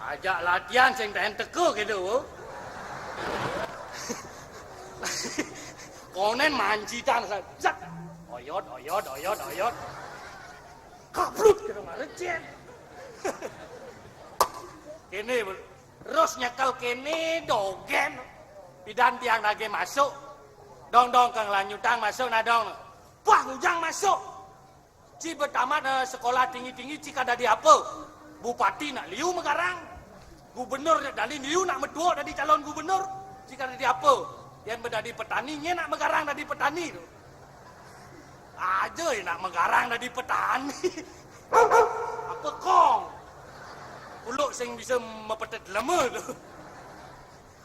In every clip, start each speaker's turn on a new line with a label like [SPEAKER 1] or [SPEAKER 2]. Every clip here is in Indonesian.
[SPEAKER 1] Ajak latihan sing tahan teka gitu. Konen mancitan zat. Oyot. Kablut gitu ngarecen. Kene terus nyekel kene dogen. Pidan tiang lagi masuk. Dong kang lanyutang masuk na dong. Wah ujang masuk. Ci bertamat sekolah tinggi-tinggi cika ada di apa? Bupati nak liu megarang. Gubernur dari liu nak medua dari calon gubernur. Cika ada di apa? Yang berdadi petaninya nak megarang dari petani tu. Aja nak megarang dari petani. Apa kong? Uluk sing bisa mepetet lama tu.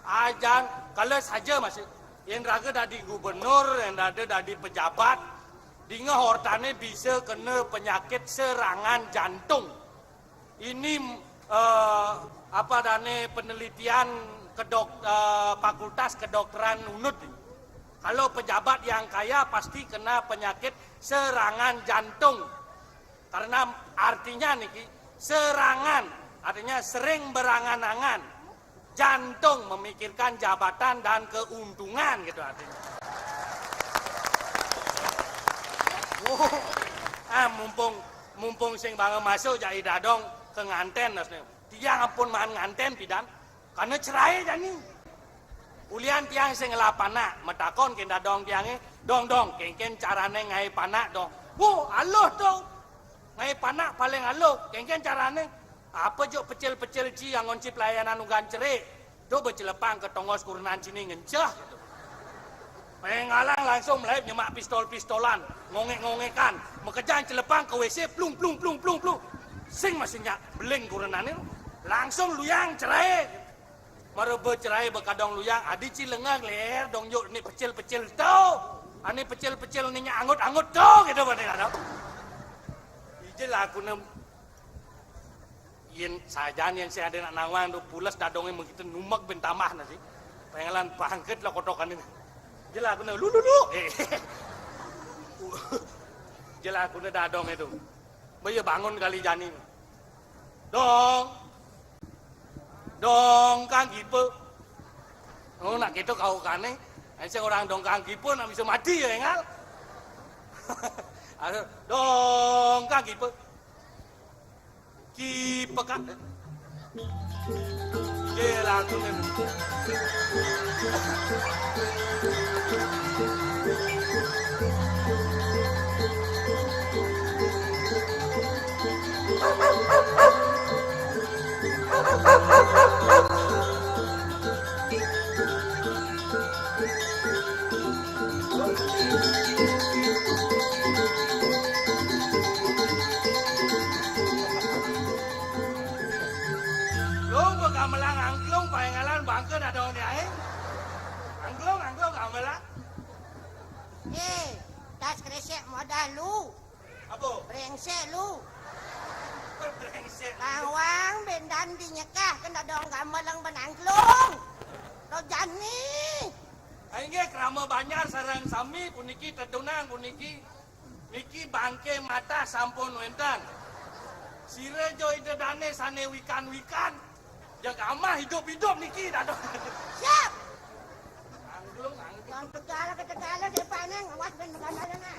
[SPEAKER 1] Ajan kalau saja masih yang raga dari gubernur, yang ada dari pejabat, dinga hortane bisa kena penyakit serangan jantung. Ini apa dane penelitian fakultas kedokteran UNUD. Kalau pejabat yang kaya pasti kena penyakit serangan jantung. Karena artinya niki serangan, artinya sering berangan-angan. Jantung memikirkan jabatan dan keuntungan gitu artinya. Mumpung sing bangga masuk jadi dadong ke nganten nasne. Tiang ampun mahan nganten pidan karena cerai jani. Ulian tiang sing ngelapana metakon ke dadong tiange, dong kengken carane ngai panak dong. Wo, aloh dong. Ngai panak paling aloh, kengken carane apa jo pecel-pecel ci yang ngonci pelayanan ugan cerik. Do bercelepang ke tongos kurenan cini ngencah gitu. Mengalang langsung melayu nyemak pistol-pistolan, ngongek-ngogekan, mekejan celepang ke WC plung. Sing masihnya beling kurenane langsung luyang cerai. Merebe cerai bekadong luyang adi ci lengah ler dong yuk ni pecel-pecel tau. Ani pecel-pecel ni angut-angut tau gitu pada ada. Ijel aku nem yen sajan yang saya ada nak nawang tu pulas dadongnya begitu numak bentamah nasi. Pengelan pangket lah kotokan ini. Jelah aku nak lu. Jelah aku nak dadong itu. Bayi bangun kali jani. Dong kang gipe. Oh nak gitu kau kane. Saya orang dong kang gipe nak bisa mati ya engal. Dong kang gipe. Kipekan. Jelah aku ni. Gamelang angklung paengalan bangke ada ni ae. Angklung gamelang.
[SPEAKER 2] Tas kresek modal lu.
[SPEAKER 1] Apa?
[SPEAKER 2] Brengsek lu.
[SPEAKER 1] Brengsek.
[SPEAKER 2] Lawang bendan dinyekah kena dong gamelang benangklung. Rojani.
[SPEAKER 1] Aingge krama banyar sareng sami puniki tetunang puniki. Niki bangke mata sampun wenten. Sire jo ide dane sane wikan. Jaga amah hidup niki dadong.
[SPEAKER 2] Siap.
[SPEAKER 1] Angklung.
[SPEAKER 2] Yang tegala depan neng awas ben mengambil na.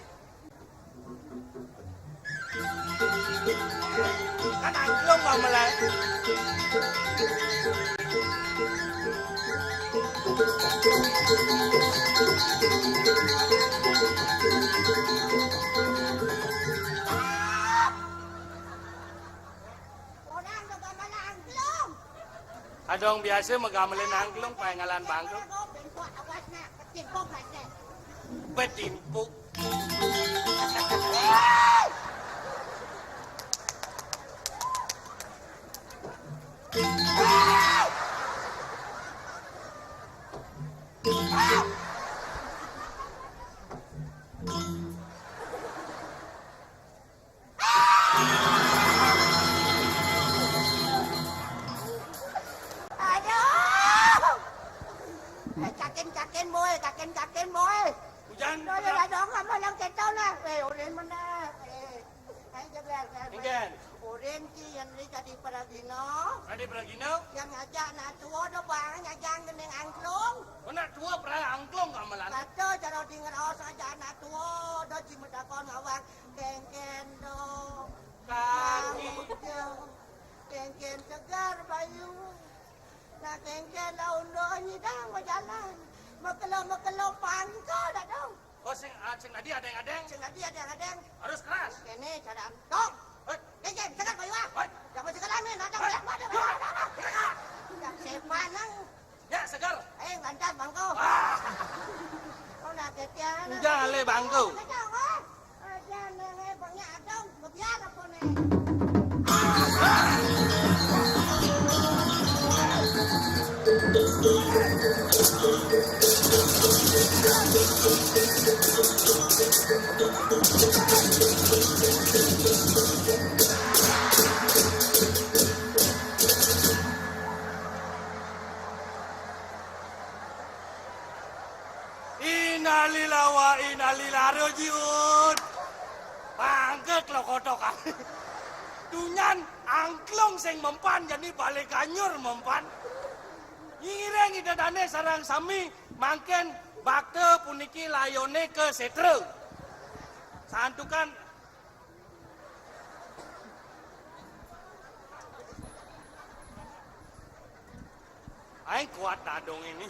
[SPEAKER 1] Kan angklung mau melai. Adong biasa magamelin angklung paengalan bangku. Betimpuk.
[SPEAKER 2] Kakin boy.
[SPEAKER 1] Hujan.
[SPEAKER 2] Dah dong kamu lang ketau lah. Oren mana? Ay jabla.
[SPEAKER 1] Ingin.
[SPEAKER 2] Oren ki yang ni jadi Pragino.
[SPEAKER 1] Ade Pragino.
[SPEAKER 2] Yang ngajak nak tua do bang ngajak dengan angklung.
[SPEAKER 1] Mana tua pernah angklung gamelan.
[SPEAKER 2] Kata cara dengar os ngajak nak tua do cimetakon ngawang kengken do.
[SPEAKER 1] Kaki.
[SPEAKER 2] Kengken segar bayu. Nak kengken daun do nyidang jalan. Makelo pangko dah dong.
[SPEAKER 1] Oh sing tadi ada yang adeng.
[SPEAKER 2] Sing tadi ada yang
[SPEAKER 1] Harus keras.
[SPEAKER 2] kene cara dong.
[SPEAKER 1] Hei.
[SPEAKER 2] Kengken segar bayu ah.
[SPEAKER 1] Hei.
[SPEAKER 2] Jangan segar ni nak dong. Sepanang.
[SPEAKER 1] Ya segar.
[SPEAKER 2] Lantas bangko.
[SPEAKER 1] Wah.
[SPEAKER 2] Kau nak ketian.
[SPEAKER 1] Jangan le bangku.
[SPEAKER 2] Jangan bangnya adong. Kebiar apa ni?
[SPEAKER 1] Innalillahi wa inna ilaihi rajiun. Bangket lo kotokan. Dunyan angklung sing mempan jadi balik kanyur mempan. Ngireng idadane sarang sami mangken bakte puniki layone ke setre. Santukan aing kuat dadong ini.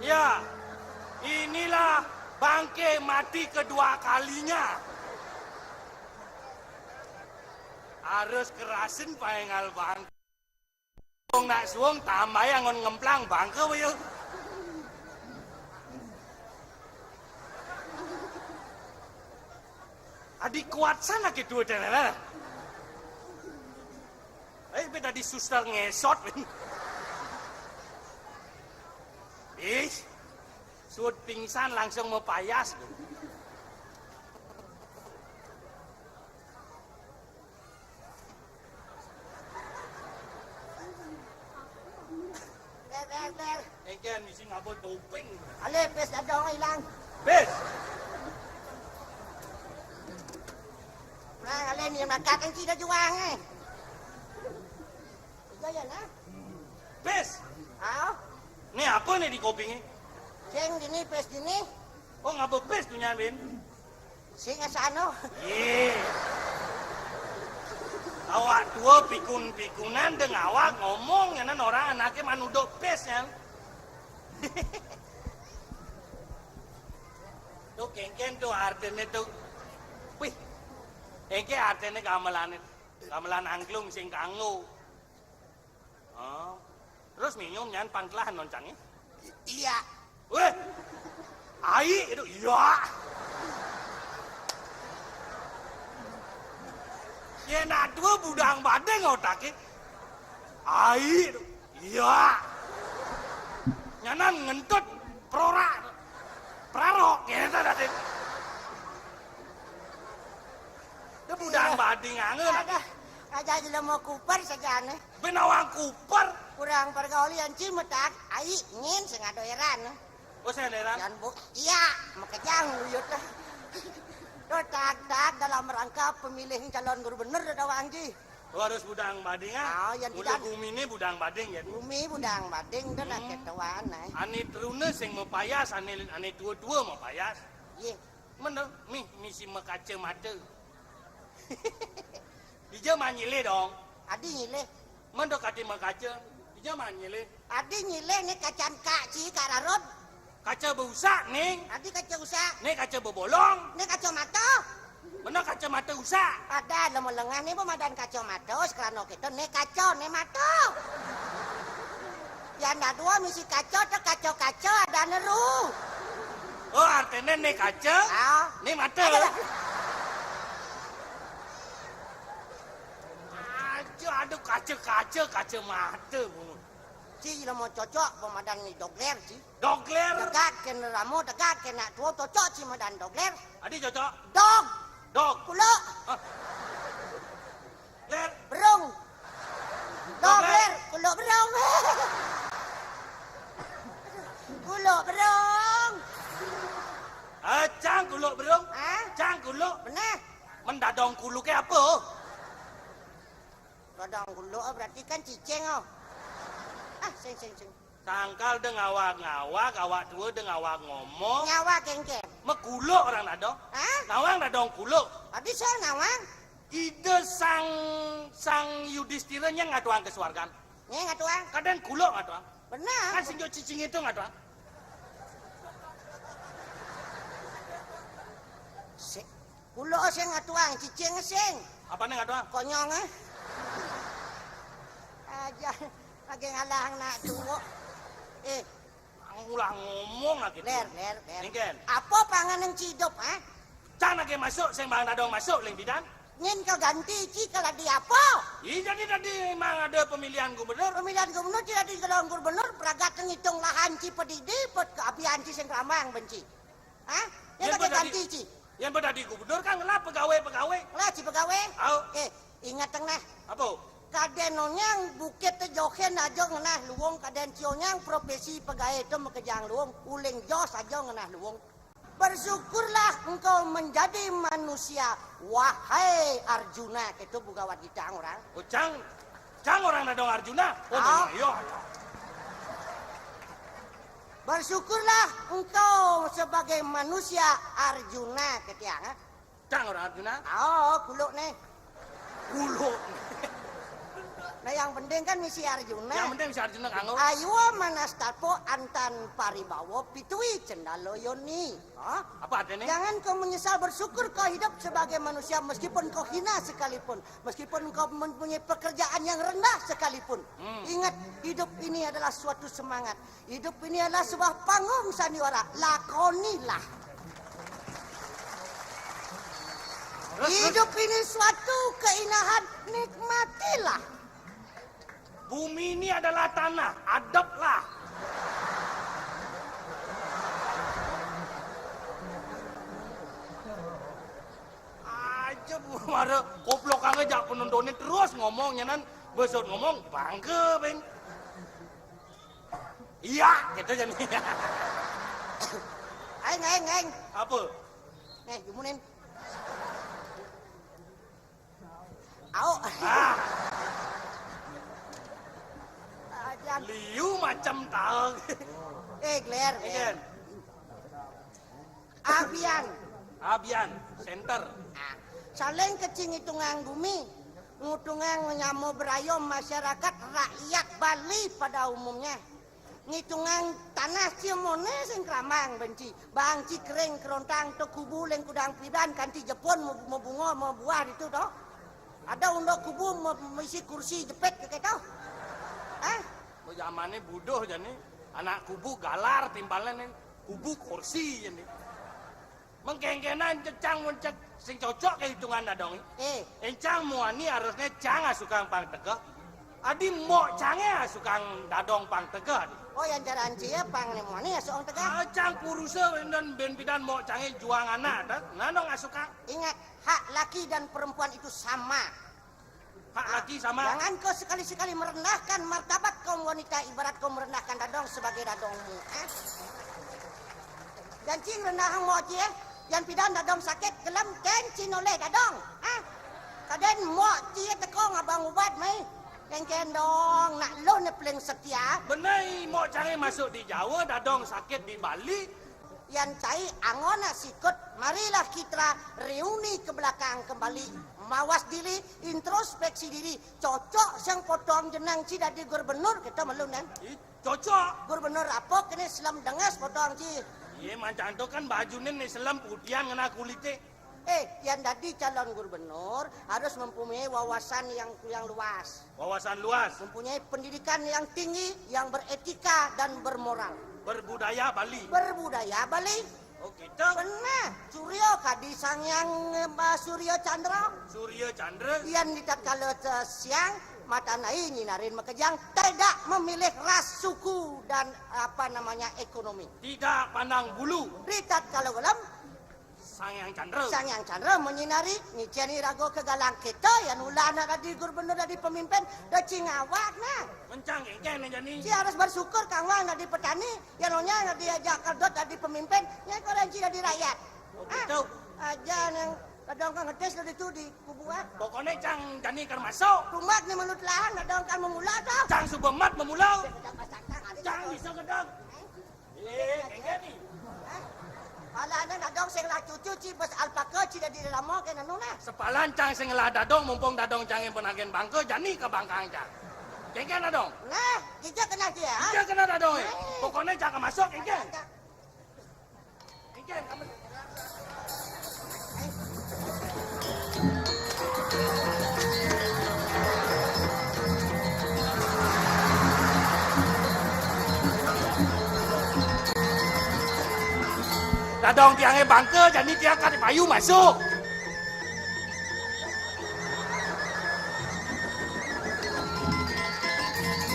[SPEAKER 1] Ya, inilah bangke mati kedua kalinya. Harus kerasin paengal bangke. Wong nak suwung tambah yang ngemplang bangke we. Adik kuat sana gitu tenan. Beda di suster ngesot. Sud pingsan langsung mau payas.
[SPEAKER 2] Ber.
[SPEAKER 1] Engken misi ngabot topeng.
[SPEAKER 2] Ale pes adong hilang.
[SPEAKER 1] Bes.
[SPEAKER 2] Nah, ale ni makat ang sida juang eh. Ito yan ha?
[SPEAKER 1] Bes.
[SPEAKER 2] Ao?
[SPEAKER 1] Nih apa nih di kopingnya?
[SPEAKER 2] Sing dini pes dini.
[SPEAKER 1] Oh ngabot bes tuh nyambin.
[SPEAKER 2] Sing asano.
[SPEAKER 1] Iya. Awak tua pikun-pikunan deng awak ngomong ya orang anaknya manudok bes ya. Tuh kengken tuh artinya tuh. Wih. Engke artinya gamelan angklung sing kanggo. Oh. Terus minum nyan pangkelahan noncangnya?
[SPEAKER 2] Iya.
[SPEAKER 1] Weh. Ai itu iya. Ya nak dua budang badeng otaknya. Ai itu iya. Nyanan ngentut prarok ya tadi. Itu budang bading angeun.
[SPEAKER 2] Aja jela mau kupar saja nih.
[SPEAKER 1] Benawang kupar.
[SPEAKER 2] Kurang pergaulian cimetak. Ai ngin sing adoeran.
[SPEAKER 1] Oh saya leran.
[SPEAKER 2] Yan bu. Iya, makajang uyut lah. Tak dalam rangka pemilihan calon gubernur dawang ji.
[SPEAKER 1] Oh, harus budang bading ah.
[SPEAKER 2] Oh, yang
[SPEAKER 1] Udah
[SPEAKER 2] tidak.
[SPEAKER 1] bumi ini budang bading ya.
[SPEAKER 2] Bumi budang bading dan ketawan eh.
[SPEAKER 1] Ani terune sing mau payas, ani tua-tua mau payas.
[SPEAKER 2] Ye.
[SPEAKER 1] Mana nih misi mekace mata. Dia manyile dong.
[SPEAKER 2] Adi nyile.
[SPEAKER 1] Mana kati mekace. Dia manyile.
[SPEAKER 2] Adi nyile nih kacan kak ci kararod.
[SPEAKER 1] Kaca berusak nih.
[SPEAKER 2] Adi kaca usak.
[SPEAKER 1] Nih kaca bebolong.
[SPEAKER 2] Nih kaca mata.
[SPEAKER 1] Mana kacamata usak.
[SPEAKER 2] Ada lemelengah nih pemadan kaca mata. Sekarang kita nih kaca nih mata. Yang ada dua misi kaca, kaca ada neru.
[SPEAKER 1] Oh artinya nih kaca.
[SPEAKER 2] Ah.
[SPEAKER 1] Nih mata. Aduh kaca mata.
[SPEAKER 2] Ci mau cocok pemadan ni dogler ci.
[SPEAKER 1] Dogler.
[SPEAKER 2] Dekat kena ramu, dekat kena tua cocok ci pemadan dogler.
[SPEAKER 1] Adi cocok.
[SPEAKER 2] Dog,
[SPEAKER 1] Dog.
[SPEAKER 2] kulo,
[SPEAKER 1] Ler.
[SPEAKER 2] berung. Dog. Kuluk berong. Kuluk berong.
[SPEAKER 1] Cang kuluk berong.
[SPEAKER 2] Hah?
[SPEAKER 1] Cang kuluk.
[SPEAKER 2] Benar.
[SPEAKER 1] Mendadong kuluk ke apa?
[SPEAKER 2] Radang kuluk berarti kan cicing oh. Sing.
[SPEAKER 1] Sangkal deng awak-ngawak, awak tua deng awak ngomong.
[SPEAKER 2] Nyawa kengkeng.
[SPEAKER 1] Mekuluk orang nadong.
[SPEAKER 2] Hah?
[SPEAKER 1] Nawang nadong kuluk.
[SPEAKER 2] Tadi saya nawang.
[SPEAKER 1] Ide sang Yudhistira nya ngatuang kesuargan.
[SPEAKER 2] Nih ngatuang.
[SPEAKER 1] Kadang kuluk ngatuang.
[SPEAKER 2] Benar.
[SPEAKER 1] Kan sinjo cicing itu ngatuang.
[SPEAKER 2] Kuluk sing ngatuang, cicing sing.
[SPEAKER 1] Apa nih ngatuang?
[SPEAKER 2] Konyong aja lagi ngalang nak tunggu.
[SPEAKER 1] Ulah ngomong lagi.
[SPEAKER 2] Ler.
[SPEAKER 1] Ningen.
[SPEAKER 2] Apa panganan cidup ha?
[SPEAKER 1] Cang lagi masuk, sing bang nadong masuk, ling bidan.
[SPEAKER 2] Ngin kau ganti ci kalau di apa?
[SPEAKER 1] Jadi tadi memang ada pemilihan gubernur.
[SPEAKER 2] Pemilihan gubernur tidak di dalam gubernur peragat ngitung lahan ci pedidi pet keabian ci sing ramang benci. Hah? Yang lagi ganti ci.
[SPEAKER 1] Yang berada di gubernur kan ngelap pegawai-pegawai.
[SPEAKER 2] Lah ci pegawai.
[SPEAKER 1] Au.
[SPEAKER 2] Ingat tengah.
[SPEAKER 1] Apa?
[SPEAKER 2] Kaden nonyang bukit joken aja ngenah luwung kaden cionyang profesi pegawai itu mekejang luwung uling jos aja ngenah luwung. Bersyukurlah engkau menjadi manusia wahai Arjuna itu bugawat kita orang.
[SPEAKER 1] Oh, Cang orang nadong Arjuna.
[SPEAKER 2] Au.
[SPEAKER 1] Ayo.
[SPEAKER 2] Bersyukurlah engkau sebagai manusia Arjuna ketiang.
[SPEAKER 1] Cang orang Arjuna.
[SPEAKER 2] Oh, kuluk nih.
[SPEAKER 1] Kuluk.
[SPEAKER 2] Nah yang penting kan misi Arjuna.
[SPEAKER 1] Yang penting si Arjuna kanggo.
[SPEAKER 2] Ayo manastapo antan paribawo pitui cendaloyoni.
[SPEAKER 1] Apa artinya?
[SPEAKER 2] Jangan kau menyesal bersyukur kau hidup sebagai manusia meskipun kau hina sekalipun. Meskipun kau mempunyai pekerjaan yang rendah sekalipun. Ingat hidup ini adalah suatu semangat. Hidup ini adalah sebuah panggung sandiwara. Lakonilah. Hidup ini suatu keindahan. Nikmatilah.
[SPEAKER 1] Bumi ini adalah tanah, adablah. Aja mara koplok kangge jak penontonnya terus ngomongnya nan besok ngomong bangke beng. Iya, gitu jadi.
[SPEAKER 2] Aing.
[SPEAKER 1] Apa?
[SPEAKER 2] Nih, gumunin. Au.
[SPEAKER 1] Liu macam tahu.
[SPEAKER 2] Gler.
[SPEAKER 1] Igen. Abian, center.
[SPEAKER 2] Saling kecing hitungan bumi, ngutungan nyamu berayom masyarakat rakyat Bali pada umumnya. Ngitungan tanah ciemone sing kramang benci. Bangci kering kerontang to kubu leng kudang pidan kanti Jepun mau bunga mau buah itu toh. Ada undok kubu misi kursi jepit kayak toh.
[SPEAKER 1] Zamannya budoh jadi anak kubu galar timbalan kubu kursi jadi. Mengkengkenan cecang mencek sing cocok ke hitungan dong. Encang muani harusnya cang asukang pang tegak. Adi mo cange asukang dadong pang tegak.
[SPEAKER 2] Oh yang jaran cia pang muani asukang tegak.
[SPEAKER 1] Cang kurusa dan ben bidan mo cange juang anak dah. Nanong asukang.
[SPEAKER 2] Ingat hak laki dan perempuan itu sama.
[SPEAKER 1] Hak laki sama.
[SPEAKER 2] Jangan kau sekali-sekali merendahkan martabat kaum wanita ibarat kau merendahkan dadong sebagai dadongmu. Janji rendahang mo cie, yang pidan dadong sakit gelam kencin oleh dadong. Kaden mo cie tekong abang ubat mai. Kengken dong nak lo ne peleng setia.
[SPEAKER 1] Benai mo cange masuk di Jawa dadong sakit di Bali.
[SPEAKER 2] Yang cai angona sikut, marilah kita reuni ke belakang kembali. Mawas diri, introspeksi diri. Cocok sang potong jenang ci dari gubernur kita melun kan?
[SPEAKER 1] Cocok.
[SPEAKER 2] Gubernur apa kini selam dengas potong ci.
[SPEAKER 1] Iya macam tu kan bajunya nih selam putihan kena kulitnya.
[SPEAKER 2] Yang tadi calon gubernur harus mempunyai wawasan yang luas.
[SPEAKER 1] Wawasan luas.
[SPEAKER 2] Mempunyai pendidikan yang tinggi, yang beretika dan bermoral.
[SPEAKER 1] Berbudaya Bali.
[SPEAKER 2] Berbudaya Bali.
[SPEAKER 1] Oh kita.
[SPEAKER 2] Benar. Suryo kadisang yang Suryo Chandra.
[SPEAKER 1] Surya Chandra.
[SPEAKER 2] Yang ditat kalau siang mata nai nyinarin makejang tidak memilih ras, suku dan ekonomi.
[SPEAKER 1] Tidak pandang bulu.
[SPEAKER 2] Ditat kalau gelam
[SPEAKER 1] Sang
[SPEAKER 2] yang Chandra menyinari ngiceni rago kegalang kita yang ulana dari gubernur dari pemimpin dari Cingawak nah.
[SPEAKER 1] Mencang engken jani.
[SPEAKER 2] Si harus bersyukur Kang Wang dari petani, yang nonya dari Jakarta dari pemimpin, yang korenci dari rakyat.
[SPEAKER 1] Oh, betul.
[SPEAKER 2] Aja yang kadang kan ngetes dari itu di kubuat.
[SPEAKER 1] Pokoknya cang jani kan masuk.
[SPEAKER 2] Tumbak nih menurut lahan kadang kan memula dah.
[SPEAKER 1] Cang subemat memulau. Cang bisa gedang. Engken nih.
[SPEAKER 2] Ala ada dadong sing lah cuci bas alpaka ci dari lamo ke nanuna.
[SPEAKER 1] Sepalan cang sing lah dadong mumpung dadong cang yang penagen bangke jani ke bangkang cang. Engken dadong.
[SPEAKER 2] Nah, kita kena dia.
[SPEAKER 1] Engken kena dadong. Pokoknya cang masuk engken. Engken kamu. Dadong tiangnya bangke, jadi tiang kati payu masuk.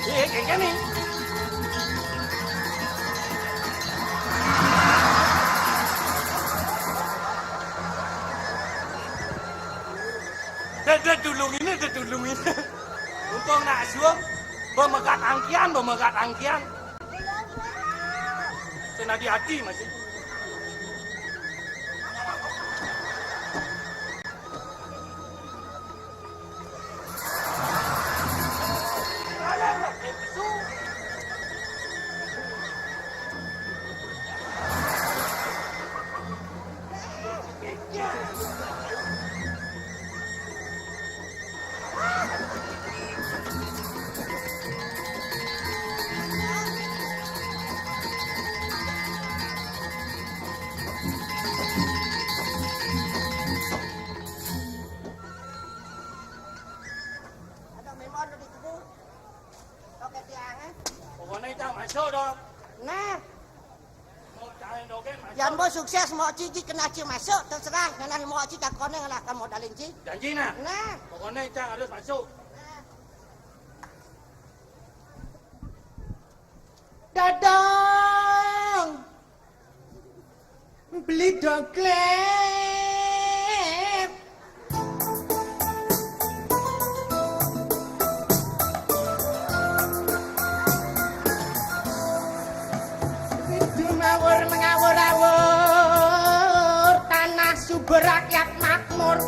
[SPEAKER 1] Kayak nih. Dedulung ini. Untung nak suang, bemegat angkian. Senadi hati masih.
[SPEAKER 2] Yang mau sukses mau cici kena ci masuk terserah dengan mau ci tak koneng lah kamu modalin ci.
[SPEAKER 1] Janji nah.
[SPEAKER 2] Nah.
[SPEAKER 1] Pokoknya cang harus masuk.
[SPEAKER 2] Dadang beli doklet. Mengawur-awur tanah subur rakyat makmur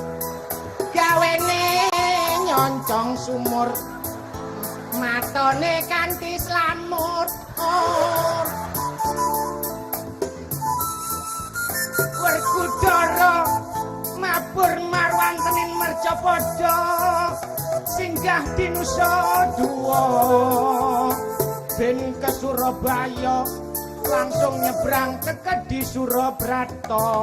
[SPEAKER 2] gawene nyoncong sumur matone kanthi slamur Werkudara mabur marwan tenin mercapada singgah di Nusa Dua ben ke Surabaya langsung nyebrang ke Kedi Surabrata.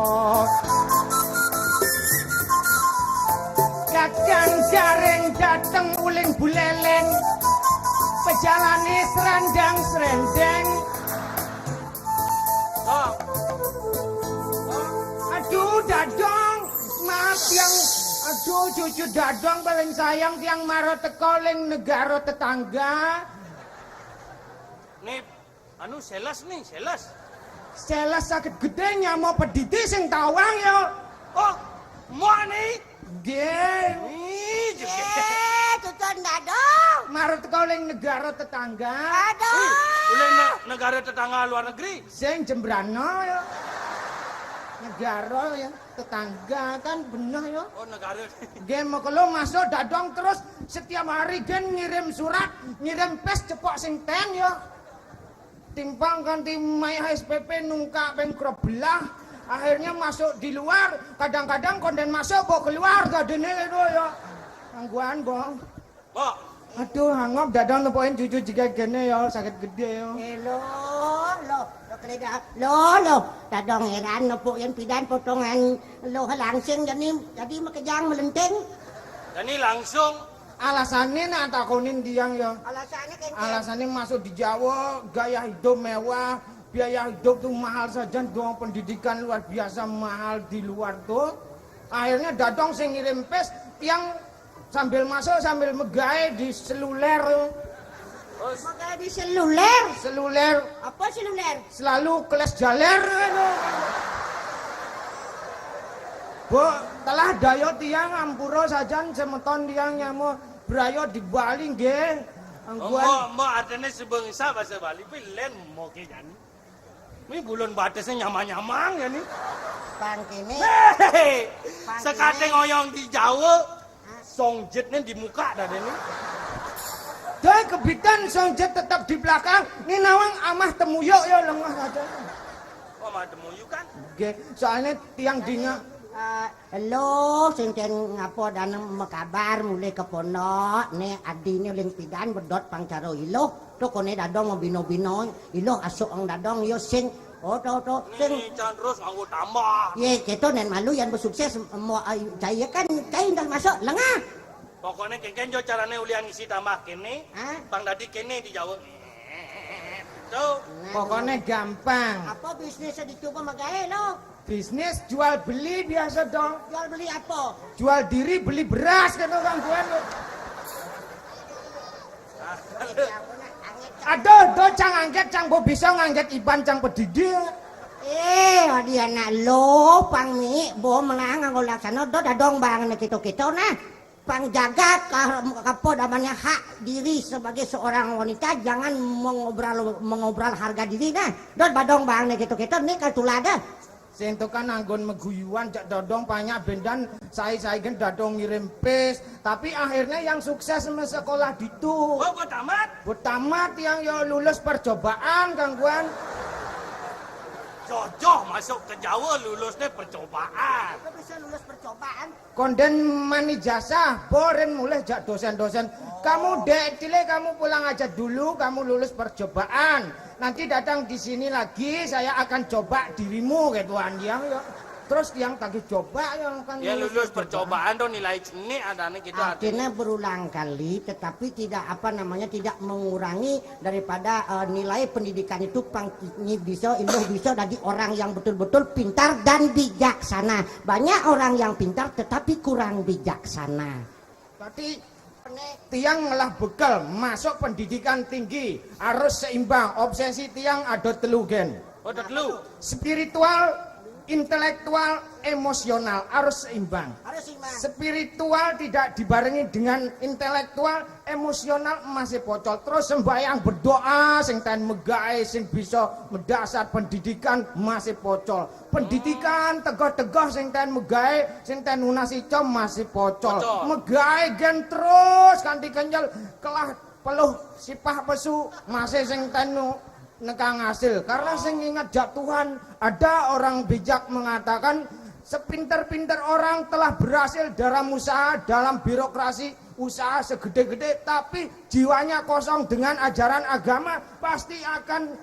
[SPEAKER 2] Kadang jaring dateng uling buleleng, pejalane serandang serendeng. Aduh dadong, maaf yang aduh cucu dadong paling sayang tiang maro teko ling negara tetangga.
[SPEAKER 1] Nih anu seles.
[SPEAKER 2] Seles sakit gede nyamuk pediti sing tawang yo.
[SPEAKER 1] Oh, mau nih.
[SPEAKER 2] Nggih.
[SPEAKER 1] Ih,
[SPEAKER 2] tuton dadong.
[SPEAKER 3] Marut kau ling negara tetangga.
[SPEAKER 2] Aduh.
[SPEAKER 1] Ulin negara tetangga luar negeri.
[SPEAKER 3] Sing Jembrana ya. Negara ya, tetangga kan bener ya.
[SPEAKER 1] Oh, negara.
[SPEAKER 3] Gen mau kalau masuk dadong terus setiap hari gen ngirim surat, ngirim pes cepok sing ten ya. Timpang kan timai HSPP nungka pengkro belah. Akhirnya masuk di luar, kadang-kadang konden masuk kok keluar gadene itu ya. Gangguan, Bang.
[SPEAKER 1] Bo.
[SPEAKER 3] Aduh, hangop dadang nepoin cucu jika gene ya, sakit gede ya.
[SPEAKER 2] Lo, dadong heran nepuin pidan potongan lo langsing jadi makejang melenting.
[SPEAKER 1] Jadi langsung
[SPEAKER 3] Alasannya nak takunin diang ya.
[SPEAKER 2] Alasannya
[SPEAKER 3] Masuk di Jawa, gaya hidup mewah, biaya hidup tuh mahal saja, doang pendidikan luar biasa mahal di luar tuh. Akhirnya dadong sing ngirim pes yang sambil masuk sambil megawe di seluler.
[SPEAKER 2] Megawe di seluler?
[SPEAKER 3] Seluler.
[SPEAKER 2] Apa seluler?
[SPEAKER 3] Selalu keles jaler. Bu, telah dayo tiang ampura sajan semeton tiang nyamu brayo di Bali nggih.
[SPEAKER 1] Mbok artinya sebangsa bahasa Bali pilen mau ke jani. Ini bulan batasnya nyamang-nyamang ya nih.
[SPEAKER 2] Pang kene.
[SPEAKER 1] Hehehe. Sekate ngoyong di Jawa, songjetnya di muka dah ini.
[SPEAKER 3] Doi kebitan songjet tetap di belakang. Ini nawang amah temuyuk ya lengah aja.
[SPEAKER 1] Oh, mah temuyuk kan?
[SPEAKER 3] Nggih, soalnya tiang dina.
[SPEAKER 2] Halo, sing ngapo dan mekabar mulai ke pondok ne adine ling pidan bedot pangcaro iloh to kone dadong bino-bino iloh asuk ang dadong yo sing to sing
[SPEAKER 1] Ini jangan terus nganggo tambah.
[SPEAKER 2] ye keto nen malu yang bersukses mau cai kan cai dah masuk lengah.
[SPEAKER 1] Pokoknya kengken jo carane ulian ngisi tambah kene,
[SPEAKER 2] Hah?
[SPEAKER 1] Bang Dadi kene di Jawa. Tuh,
[SPEAKER 3] Pokoknya gampang.
[SPEAKER 2] Apa bisnisnya dicoba magae lo?
[SPEAKER 3] Bisnis jual beli biasa dong.
[SPEAKER 2] Jual beli apa?
[SPEAKER 3] Jual diri beli beras kan gangguan. Aduh, do cang angget cang bo bisa ngangget iban cang pedidi.
[SPEAKER 2] Dia nak lo pang mi bo menang nganggo laksana do dadong bang kita nah. Pang jaga kapo namanya hak diri sebagai seorang wanita jangan mengobrol harga diri nah. Dot badong bang kita nih katulada.
[SPEAKER 3] Sing kan anggon meguyuan cak dodong banyak bendan saya kan dodong ngirim pes tapi akhirnya yang sukses sama sekolah ditu.
[SPEAKER 1] oh kok tamat?
[SPEAKER 3] Tamat yang yo lulus percobaan gangguan.
[SPEAKER 1] Jojoh masuk ke Jawa lulusnya percobaan.
[SPEAKER 2] Kok bisa lulus percobaan?
[SPEAKER 3] Konden mani jasa, boren mulai jak dosen-dosen. Kamu dek cile kamu pulang aja dulu, kamu lulus percobaan. Nanti datang di sini lagi, saya akan coba dirimu ketuan yang ya. Terus yang tagih coba yang kan
[SPEAKER 1] Ya lulus percobaan dong nilai jenik adanya gitu.
[SPEAKER 2] Akhirnya berulang kali, tetapi tidak tidak mengurangi daripada nilai pendidikan itu ini bisa dari orang yang betul-betul pintar dan bijaksana. Banyak orang yang pintar tetapi kurang bijaksana.
[SPEAKER 3] Berarti tiang ngelah bekal masuk pendidikan tinggi harus seimbang. Obsesi tiang ada telu gen.
[SPEAKER 1] Oh, dulu.
[SPEAKER 3] Spiritual, intelektual, emosional harus seimbang.
[SPEAKER 2] Harus seimbang.
[SPEAKER 3] Spiritual tidak dibarengi dengan intelektual, emosional masih pocol. Terus sembahyang berdoa sing ten megae sing bisa mendasar pendidikan masih pocol. Pendidikan tegoh-tegoh sing ten megae sing ten lunasi com masih pocol. Megae gen terus kanthi kenyel kelah peluh sipah pesu masih sing ten nekang hasil karena sing ingat jak Tuhan. Ada orang bijak mengatakan sepinter-pinter orang telah berhasil dalam usaha, dalam birokrasi usaha segede-gede tapi jiwanya kosong dengan ajaran agama pasti akan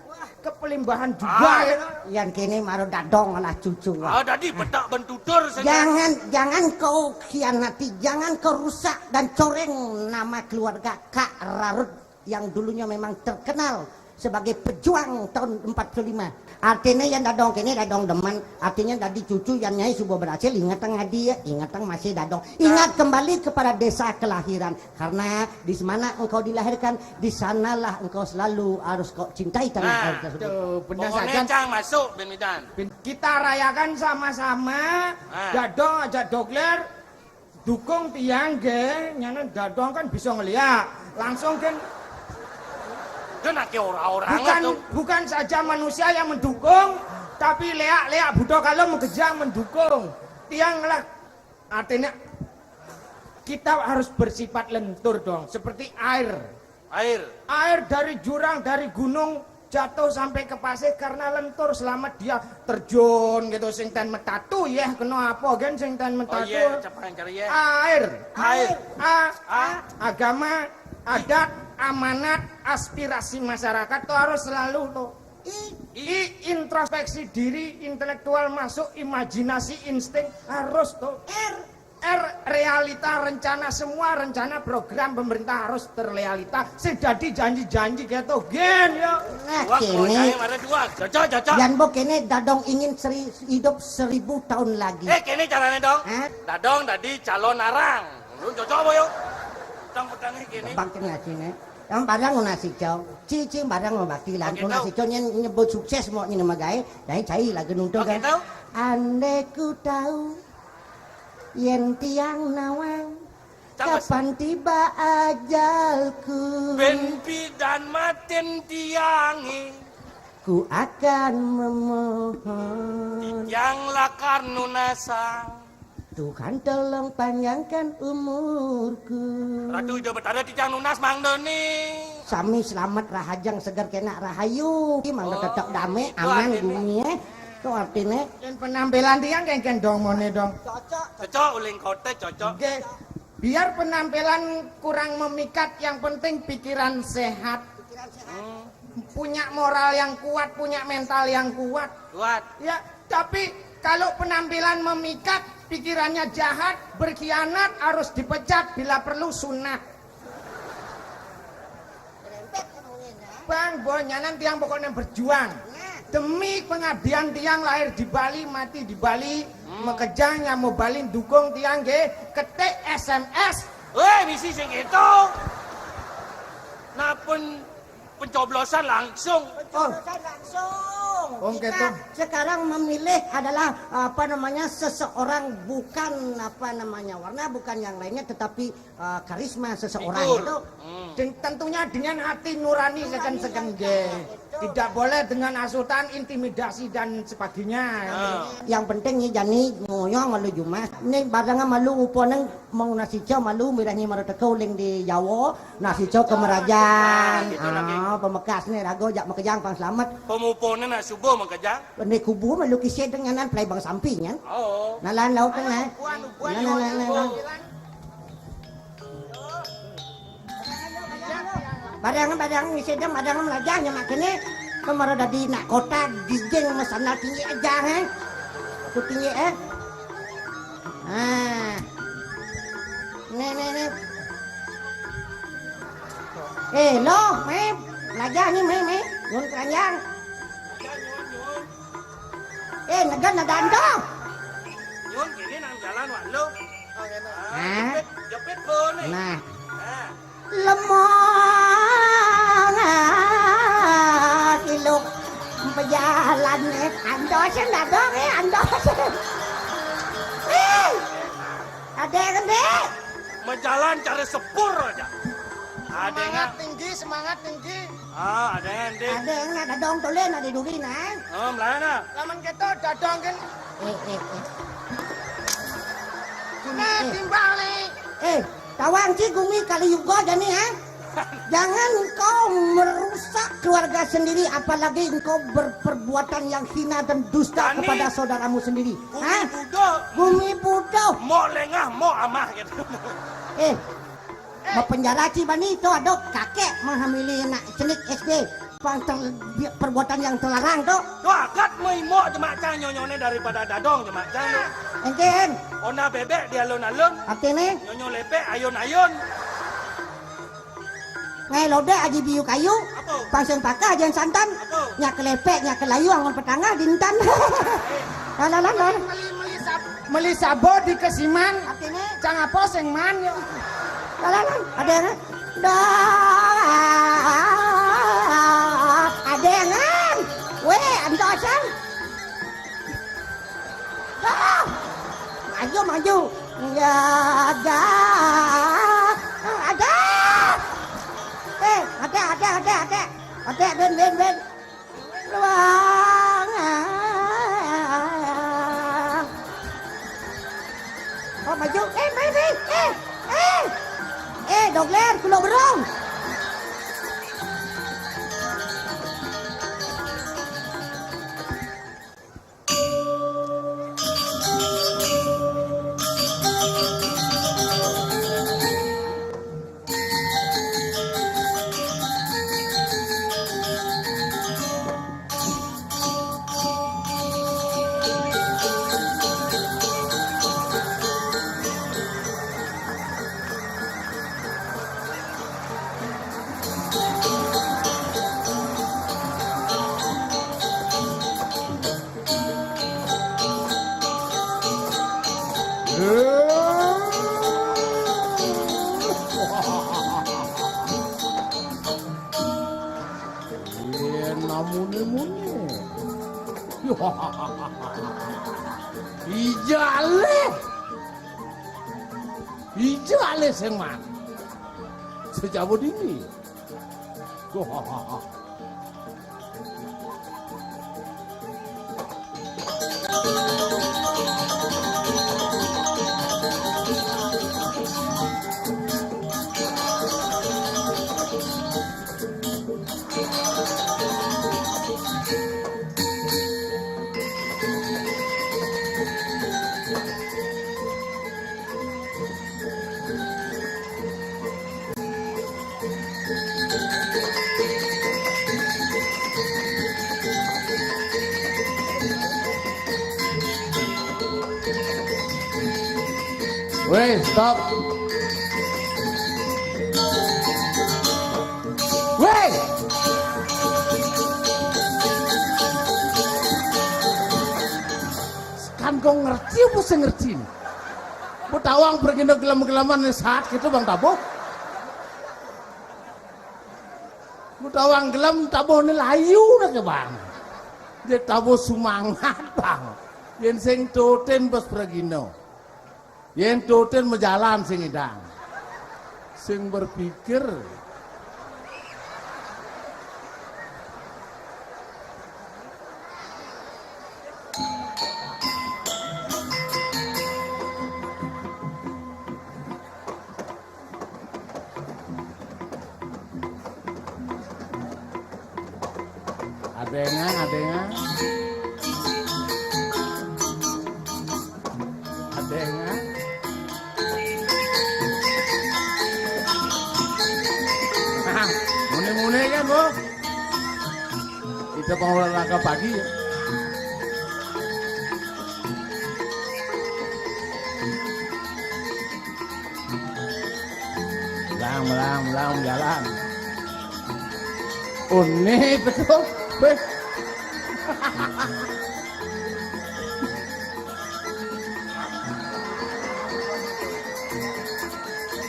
[SPEAKER 3] kepelimbahan juga ya.
[SPEAKER 2] Yang kini maru dadong lah cucu.
[SPEAKER 1] Tadi betak bentutur saja.
[SPEAKER 2] Jangan kau khianati, jangan kau rusak dan coreng nama keluarga Kak Rarut yang dulunya memang terkenal sebagai pejuang tahun 45. Artinya yang dadong kini dadong deman, artinya tadi cucu yang nyai subuh berhasil ingatan dia, ingatan masih dadong. Ingat kembali kepada desa kelahiran karena di mana engkau dilahirkan, di sanalah engkau selalu harus kau cintai tanah air tersebut.
[SPEAKER 3] Benar
[SPEAKER 1] Pokoknya
[SPEAKER 3] saja.
[SPEAKER 1] cang masuk Ben Midan.
[SPEAKER 3] Kita rayakan sama-sama. Dadong aja dogler dukung tiang ge, nyana dadong kan bisa ngeliat langsung kan.
[SPEAKER 1] Kenapa orang-orang
[SPEAKER 3] Bukan saja manusia yang mendukung, tapi leak budak kalau mengejar mendukung. Tianglah artinya kita harus bersifat lentur dong, seperti air. Air dari jurang, dari gunung jatuh sampai ke pasir karena lentur selama dia terjun gitu sing ten metatu ya kena apa gen sing ten metatu.
[SPEAKER 1] Oh iya, cepat cari ya.
[SPEAKER 3] Air. Agama, adat, amanat, aspirasi masyarakat tuh harus selalu tuh introspeksi diri, intelektual masuk, imajinasi, insting harus tuh. R realita, rencana, semua rencana program pemerintah harus terrealita. Sedadi janji-janji gitu gen ya.
[SPEAKER 2] Nah kini
[SPEAKER 1] cocok.
[SPEAKER 2] Yan bo kini dadong ingin hidup 1000 tahun lagi.
[SPEAKER 1] Kini caranya dong. Dadong tadi calon arang. Lu cocok apa yuk? Tang petangnya gini.
[SPEAKER 2] Bangkin nasi nih. Yang barang nasi cow, cici barang mau bakilan. Nasi cow nyebut sukses mau ini magae, jadi cai lagi nuntung kan. Andai ku tahu yen tiang nawang
[SPEAKER 1] Cak, Mas.
[SPEAKER 2] kapan tiba ajalku
[SPEAKER 1] Ben pidan maten tiangi
[SPEAKER 2] ku akan memohon
[SPEAKER 1] yang lakar nunasang.
[SPEAKER 2] Tuhan tolong panjangkan umurku
[SPEAKER 1] Ratu udah bertada di tiang nunas mang doni.
[SPEAKER 2] sami selamat rahajang segar kena rahayu mangga tetap damai
[SPEAKER 1] itu
[SPEAKER 2] aman
[SPEAKER 1] artinya.
[SPEAKER 2] bumi itu artinya
[SPEAKER 3] Dan penampilan tiang kayak dong mone dong.
[SPEAKER 1] Cocok uling kote cocok.
[SPEAKER 3] Oke. Biar penampilan kurang memikat, yang penting pikiran sehat. Punya moral yang kuat, punya mental yang kuat.
[SPEAKER 1] Kuat.
[SPEAKER 3] Ya, tapi kalau penampilan memikat, pikirannya jahat, berkhianat, harus dipecat, bila perlu sunat. Bang, bonyanan tiang pokoknya berjuang. Demi pengabdian tiang lahir di Bali, mati di Bali, Mekejang yang mau Bali dukung tiang ketik SMS.
[SPEAKER 1] Weh, misi sing itu. Nah pencoblosan langsung.
[SPEAKER 3] Oh,
[SPEAKER 2] Kita
[SPEAKER 3] gitu.
[SPEAKER 2] sekarang memilih adalah seseorang bukan warna bukan yang lainnya tetapi karisma seseorang
[SPEAKER 1] Figur.
[SPEAKER 2] itu
[SPEAKER 3] Tentunya dengan hati nurani seken-seken Tidak boleh dengan asutan, intimidasi dan sebagainya.
[SPEAKER 2] yang penting ni jani ngoyong malu jumas ni badangan malu uponeng mau nasi cow malu mirahnya maru tekau ling di Jawa nasi cow kemerajaan
[SPEAKER 1] Gitu lagi.
[SPEAKER 2] pemekas ni rago jak Mekejang pang selamat
[SPEAKER 1] Pemupunan nak subuh mengkejang.
[SPEAKER 2] ni kubu malu kisah dengan play bang samping kan
[SPEAKER 1] Oh.
[SPEAKER 2] nalan laut kan nah Badangan ngisi dia badangan melajahnya makanya kemarin ada di nak kota dijeng masana tinggi aja tu tinggi lo meh melajahnya meh nyun keranjang nagan nadando
[SPEAKER 1] Nyun kini nang jalan walu.
[SPEAKER 2] Hah?
[SPEAKER 1] Jepit boleh.
[SPEAKER 2] nah
[SPEAKER 1] Ah.
[SPEAKER 2] lemong kiluk berjalan andosen dadong andosen ada kan dek
[SPEAKER 1] Menjalan cari sepur aja. Ada
[SPEAKER 3] Semangat
[SPEAKER 1] yang
[SPEAKER 3] tinggi, semangat tinggi.
[SPEAKER 1] ada yang dek.
[SPEAKER 2] ada yang nak dadong tulen ada duri nah
[SPEAKER 1] Melana.
[SPEAKER 3] Laman kita dadong kan. Nah,
[SPEAKER 2] eh.
[SPEAKER 3] timbang nih.
[SPEAKER 2] Tawang Cigumi kali juga jani jangan engkau merusak keluarga sendiri apalagi engkau berperbuatan yang hina dan dusta
[SPEAKER 1] Jani.
[SPEAKER 2] kepada saudaramu sendiri
[SPEAKER 1] Budo.
[SPEAKER 2] Bumi Budo
[SPEAKER 1] Mau lengah, mau amah gitu.
[SPEAKER 2] penjara Cibani itu ada kakek menghamili anak cenik SD perbuatan yang terlarang tuh
[SPEAKER 1] Tuh agak mau jemak cang nyonyone daripada dadong jemak cang tuh.
[SPEAKER 2] enten
[SPEAKER 1] Ona bebek di alun-alun,
[SPEAKER 2] artinya
[SPEAKER 1] nyonyo lepek ayun-ayun.
[SPEAKER 2] ngai lode aji biu kayu
[SPEAKER 1] Apa?
[SPEAKER 2] pasang paka jangan santan
[SPEAKER 1] Apa?
[SPEAKER 2] nyak kelepek nyak kelayu angon petanga dintan lalan
[SPEAKER 3] Meli sabo di kesiman.
[SPEAKER 2] artinya
[SPEAKER 3] Cang apa sing man yo.
[SPEAKER 2] lalan ada yang ada yang andosan maju jaga ada ada ben ruangan maju dok ler kulo berong
[SPEAKER 3] Ijale.
[SPEAKER 4] Ijo ale sing man. Sejauh ini. Weh, stop. Weh. Kan kau ngerti apa sih ngerti? Bu tawang pergi ke gelam-gelaman saat gitu Bang Tabo. Bu tawang gelam Tabo ni layu dah ke Bang. Dia Tabo semangat Bang. Yang sing toten pas pergi no. Yang toten menjalan sing idang. Sing berpikir adengan adengan mune-mune kan Bu kita mau olahraga pagi ya melang jalan unik betul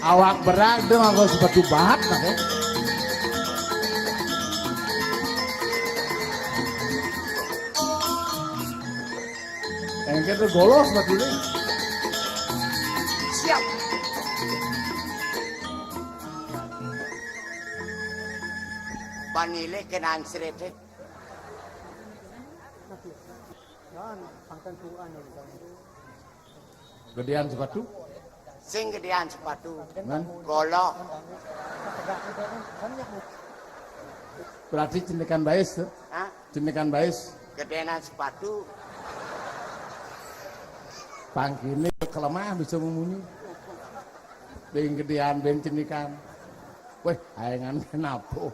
[SPEAKER 4] awak berat dong aku sepatu bahat nak Engke tuh golos sepatu ini
[SPEAKER 2] Siap. Panile kenaan serete.
[SPEAKER 4] gedean sepatu
[SPEAKER 2] Sing gedean sepatu.
[SPEAKER 4] kan
[SPEAKER 2] Golok.
[SPEAKER 4] berarti cendekan baes tuh
[SPEAKER 2] Hah?
[SPEAKER 4] cendekan baes
[SPEAKER 2] Gedean sepatu.
[SPEAKER 4] pangkini kelemah bisa memunyi beng gedean beng cendekan weh ayangan kenapa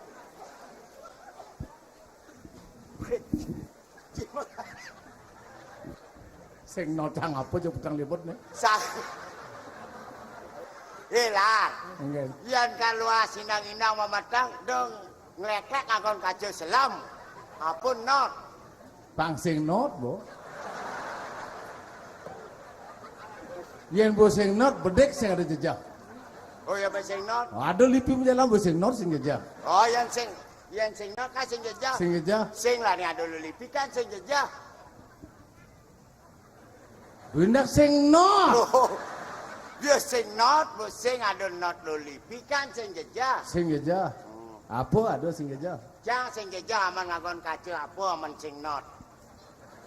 [SPEAKER 4] sing notang apa aja petang libut nih
[SPEAKER 2] Sah. Lah.
[SPEAKER 4] enggak
[SPEAKER 2] Yan kalua sinang-inang mamatang dong nglekek ngakon kajo selam. Apun not.
[SPEAKER 4] pang sing not bo yen bo sing not bedek sing ada jejak
[SPEAKER 2] Oh ya sing not.
[SPEAKER 4] ada lipi menjalan bo sing not sing jejak
[SPEAKER 2] Oh yan sing not kan sing jejak.
[SPEAKER 4] sing jejak
[SPEAKER 2] Sing lah ni ada lipi kan sing jejak.
[SPEAKER 4] hendak sing not
[SPEAKER 2] Oh. Dia sing not, bu sing ada not lipi kan sing jejak.
[SPEAKER 4] sing jejak apa ada sing jejak
[SPEAKER 2] Jang sing jejak aman ngakon kajo apa aman sing not.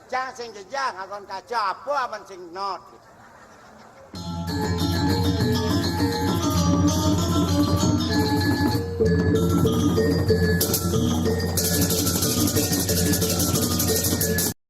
[SPEAKER 2] Jang sing jejak ngakon kajo apa aman sing not.